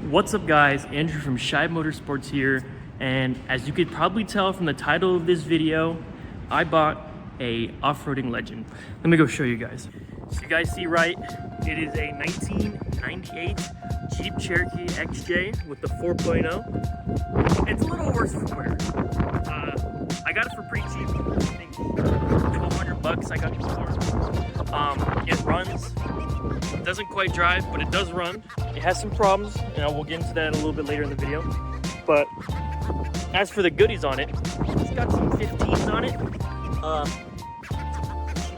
What's up guys, Andrew from Shy Motorsports here, and as you could probably tell from the title of this video, I bought a off-roading legend. Let me go show you guys. So you guys see right, it is a 1998 Jeep Cherokee XJ with the 4.0. It's a little worse for wear. I got it for pretty cheap, I think 1,200 bucks I got it for. It runs. It doesn't quite drive, but it does run. It has some problems, and we'll get into that a little bit later in the video. But as for the goodies on it, it's got some 15s on it.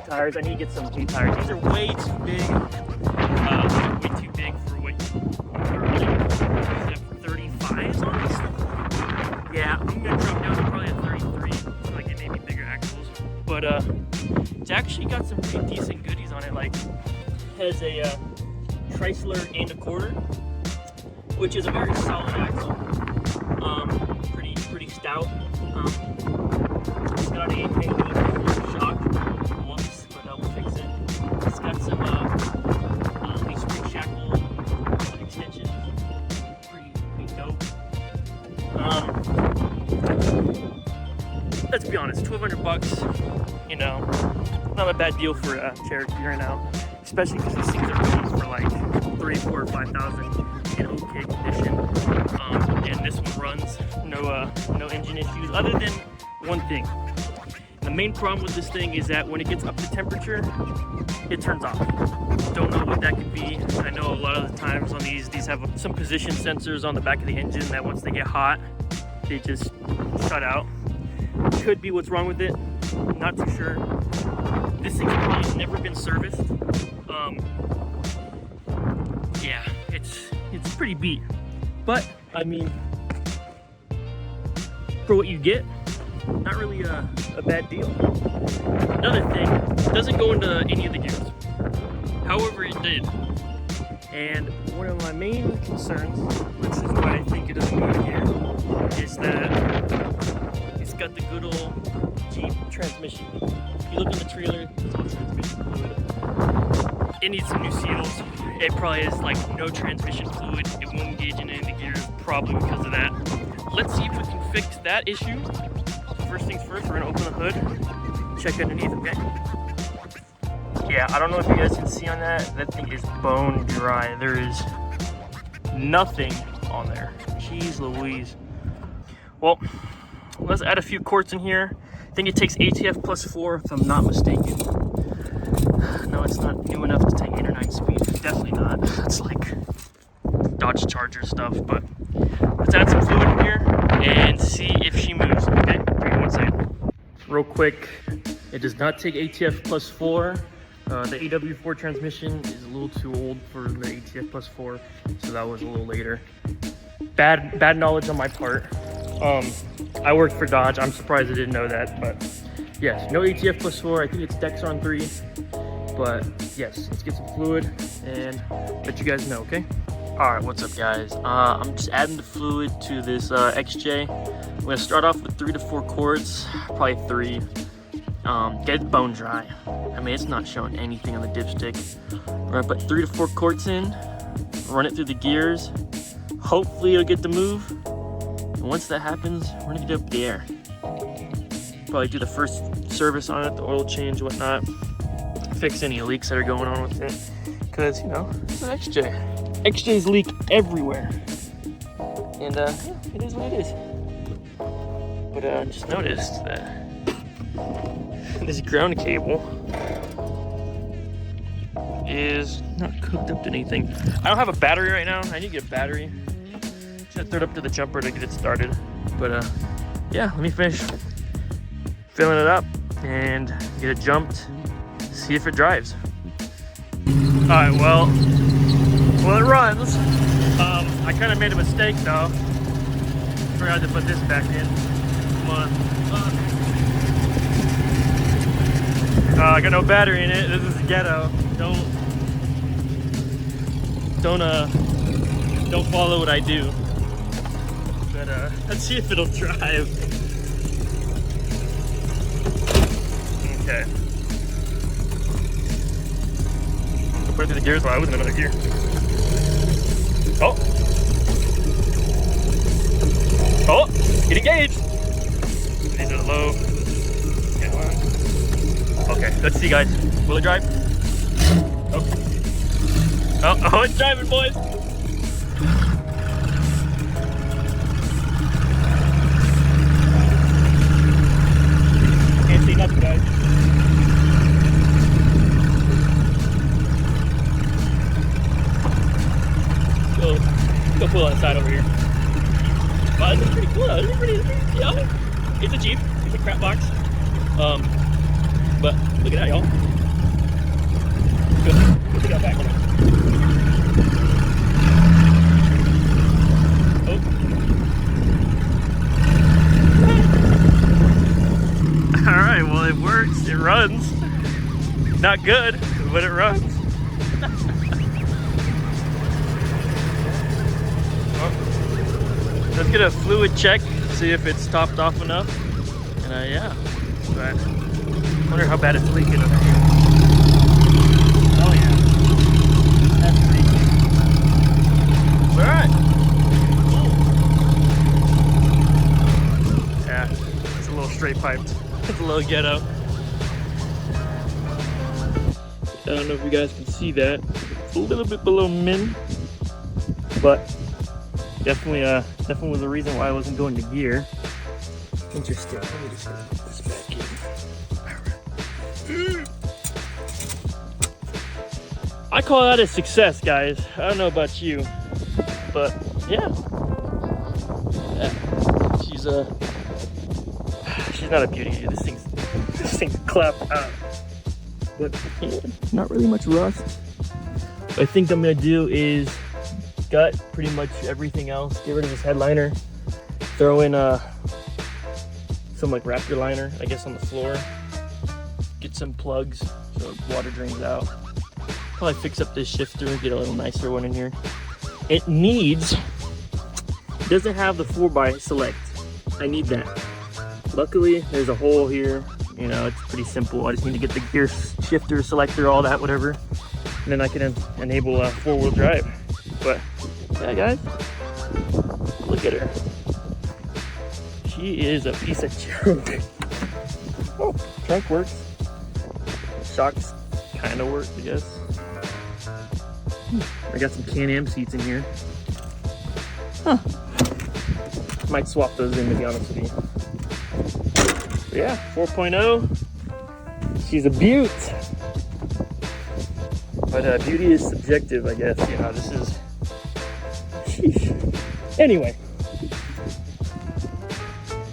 Tires, I need to get some new tires. These are way too big. Way too big for what you have 35s on this. Yeah, I'm gonna drop down to probably a 33 so I get maybe bigger axles. But it's actually got some pretty decent goodies on it. Like, has a Chrysler and a quarter, which is a very solid axle. Pretty stout. It's got a shock. Whoops, but that will fix it. It's got some these spring shackle extensions. Pretty dope. Let's be honest, 1,200 bucks. You know, not a bad deal for a Cherokee right now. Especially because these things are released for like 3, 4, 5,000 in okay condition. And this one runs, no engine issues, other than one thing. The main problem with this thing is that when it gets up to temperature, it turns off. Don't know what that could be. I know a lot of the times on these have some position sensors on the back of the engine that once they get hot, they just shut out. Could be what's wrong with it. Not too sure. This thing's probably never been serviced. Yeah, it's pretty beat. But I mean, for what you get, not really a bad deal. Another thing, it doesn't go into any of the gears. However, it did. And one of my main concerns, which is why I think it doesn't go in here, is that it's got the good old Jeep transmission. If you look in the trailer, it's all transmission fluid. It needs some new seals. It probably has like no transmission fluid. It won't engage in any of the gears, probably because of that. Let's see if we can fix that issue. So first things first, we're gonna open the hood, check underneath, okay? Yeah, I don't know if you guys can see on that. That thing is bone dry. There is nothing on there. Jeez Louise. Well, let's add a few quarts in here. I think it takes ATF plus 4 if I'm not mistaken. No, it's not new enough to take 8 or 9 speed. Definitely not. It's like Dodge Charger stuff. But let's add some fluid in here and see if she moves. Okay, give me 1 second. Real quick, it does not take ATF plus 4. The AW4 transmission is a little too old for the ATF plus 4, so that was a little later. Bad knowledge on my part. I worked for Dodge. I'm surprised I didn't know that, but yes, no ATF plus 4. I think it's Dexron 3. But yes, let's get some fluid and let you guys know, okay? All right, what's up guys? I'm just adding the fluid to this XJ. I'm gonna start off with 3 to 4 quarts, probably 3. Get it bone dry. I mean, it's not showing anything on the dipstick. We're gonna put 3 to 4 quarts in, run it through the gears. Hopefully it'll get to move. And once that happens, we're gonna get up the air. Probably do the first service on it, the oil change, whatnot. Fix any leaks that are going on with it, because you know it's an XJ. XJs leak everywhere, and yeah, it is what it is. But just noticed that this ground cable is not hooked up to anything. I don't have a battery right now. I need to get a battery. Should throw it up to the jumper to get it started. But yeah, let me finish filling it up and get it jumped. See if it drives. All right, well it runs. I kind of made a mistake though. Forgot to put this back in. Come on. I got no battery in it. This is ghetto. Don't follow what I do. But let's see if it'll drive. Okay. Put it through the gears while I was in another gear. Oh, Let's see, guys. Will it drive? Oh, it's driving, boys. Can't see nothing, guys. Go pull on the side over here. Wow, this is pretty cool. This is pretty, yeah. It's a Jeep. It's a crap box. But look at that, y'all. Good. Let's get back on it. Oh. All right. Well, it works. It runs. Not good, but it runs. Let's get a fluid check, see if it's topped off enough. And yeah, but I wonder how bad it's leaking over here. Oh yeah, that's pretty cool. All right. Yeah, it's a little straight piped. It's a little ghetto. I don't know if you guys can see that. It's a little bit below min, but definitely was the reason why I wasn't going to gear. Interesting. Let me just put this back in. I call that a success, guys. I don't know about you, but yeah. She's not a beauty. This thing's clapped out. But yeah, not really much rust. What I think I'm gonna do is gut pretty much everything else, get rid of this headliner, throw in some like Raptor liner, I guess, on the floor, get some plugs so water drains out, probably fix up this shifter, get a little nicer one in here. It doesn't have the 4x select. I need that. Luckily there's a hole here, you know, it's pretty simple. I just need to get the gear shifter, selector, all that, whatever, and then I can enable a 4-wheel drive. But yeah, guys, look at her. She is a piece of junk. Oh, trunk works. Shocks kind of work, I guess. I got some Can-Am seats in here. Huh. Might swap those in, to be honest with you. But yeah, 4.0. She's a beaut. But beauty is subjective, I guess. You know, this is... Sheesh. Anyway,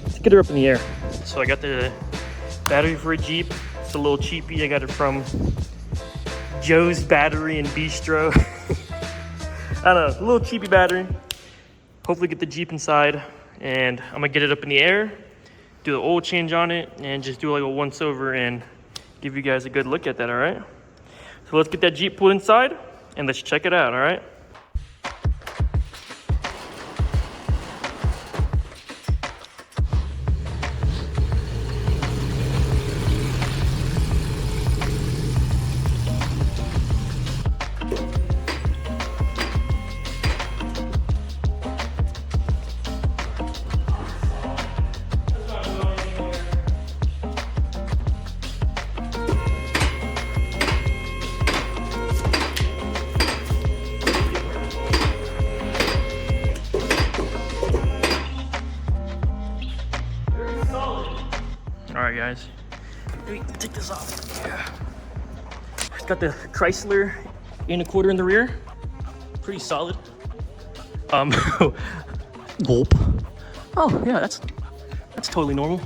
let's get her up in the air. So I got the battery for a Jeep. It's a little cheapy. I got it from Joe's Battery and Bistro. I don't know, a little cheapy battery. Hopefully get the Jeep inside, and I'm gonna get it up in the air, do the oil change on it, and just do like a once over and give you guys a good look at that, all right? So let's get that Jeep pulled inside and let's check it out, all right? Alright guys, let me take this off. Yeah. It's got the Chrysler 8.25 in the rear. Pretty solid. Gulp. Oh yeah, that's totally normal.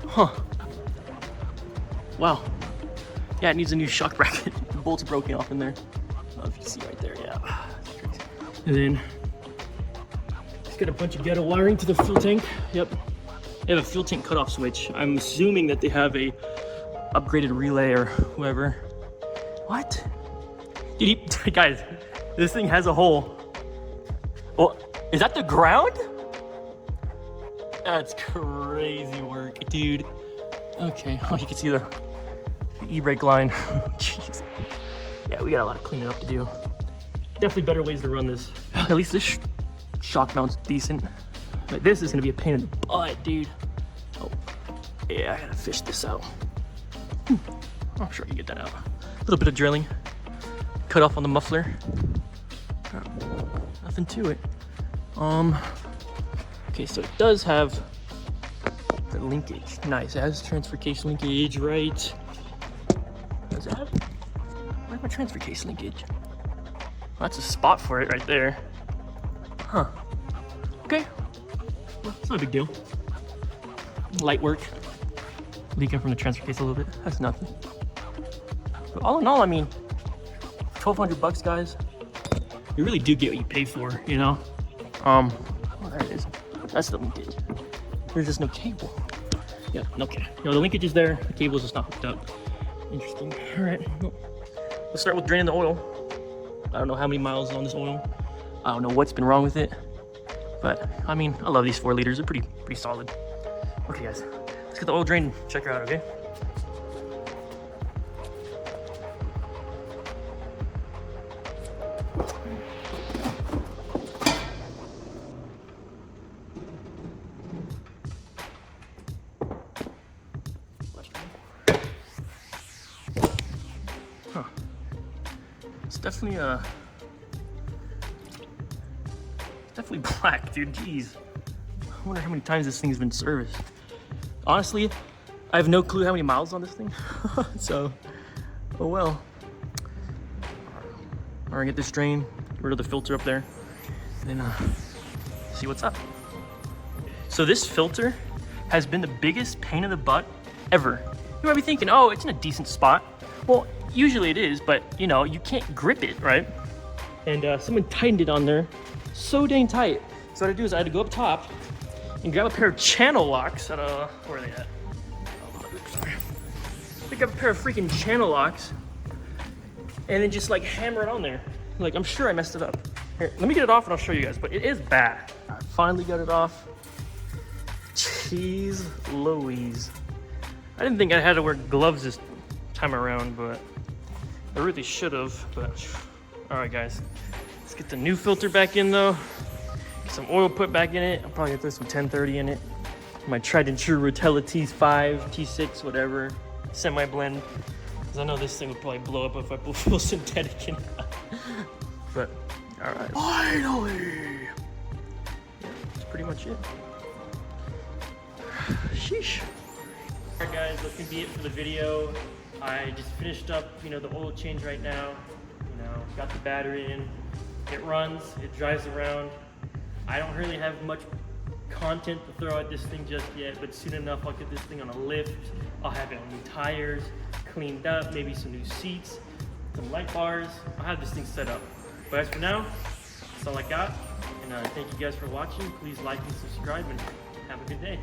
Huh. Wow. Yeah, it needs a new shock bracket. The bolt's broken off in there. I don't know if you can see right there, yeah. And then it's got a bunch of ghetto wiring to the fuel tank. Yep. They have a fuel tank cutoff switch. I'm assuming that they have a upgraded relay or whoever. What? Dude, guys, this thing has a hole. Oh, is that the ground? That's crazy work, dude. Okay, oh, you can see the e-brake line. Jeez. Yeah, we got a lot of cleaning up to do. Definitely better ways to run this. At least this shock mount's decent. But this is gonna be a pain in the butt, dude. Oh, yeah, I gotta fish this out. I'm sure you get that out. A little bit of drilling. Cut off on the muffler. Nothing to it. Okay, so it does have the linkage. Nice, it has transfer case linkage, right? Does it have? Where's my transfer case linkage? Well, that's a spot for it right there. Huh. Okay. Well, it's not a big deal. Light work. Leaking from the transfer case a little bit. That's nothing. But all in all, I mean, 1,200 bucks, guys. You really do get what you pay for, you know? Oh, there it is. That's the linkage. There's just no cable. Yeah, okay. You know, the linkage is there. The cable's just not hooked up. Interesting. All right. Well, let's start with draining the oil. I don't know how many miles is on this oil. I don't know what's been wrong with it. But, I mean, I love these 4 liters. They're pretty solid. Okay, guys. Let's get the oil drained and check her out, okay? Huh. It's definitely black, dude. Jeez. I wonder how many times this thing's been serviced. Honestly, I have no clue how many miles on this thing. So, oh well. I'm gonna get this drain, get rid of the filter up there, and then see what's up. So this filter has been the biggest pain in the butt ever. You might be thinking, oh, it's in a decent spot. Well, usually it is, but you know, you can't grip it, right? And someone tightened it on there so dang tight. So what I do is I had to go up top and grab a pair of channel locks at where are they at? Oh, sorry. Pick up a pair of freaking channel locks and then just like hammer it on there. Like, I'm sure I messed it up. Here, let me get it off and I'll show you guys, but it is bad. I finally got it off. Jeez Louise. I didn't think I had to wear gloves this time around, but I really should have. But all right, guys, let's get the new filter back in though. Get some oil put back in it. I'm probably gonna throw some 1030 in it. My tried and true Rotella T5, T6, whatever, semi-blend. Because I know this thing would probably blow up if I put full synthetic in. But all right, finally. Yeah, that's pretty much it. Sheesh. All right, guys, that's gonna be it for the video. I just finished up, you know, the oil change right now. You know, got the battery in. It runs, it drives around. I don't really have much content to throw at this thing just yet, but soon enough I'll get this thing on a lift. I'll have it on new tires, cleaned up, maybe some new seats, some light bars. I'll have this thing set up. But as for now, that's all I got. And thank you guys for watching. Please like and subscribe and have a good day.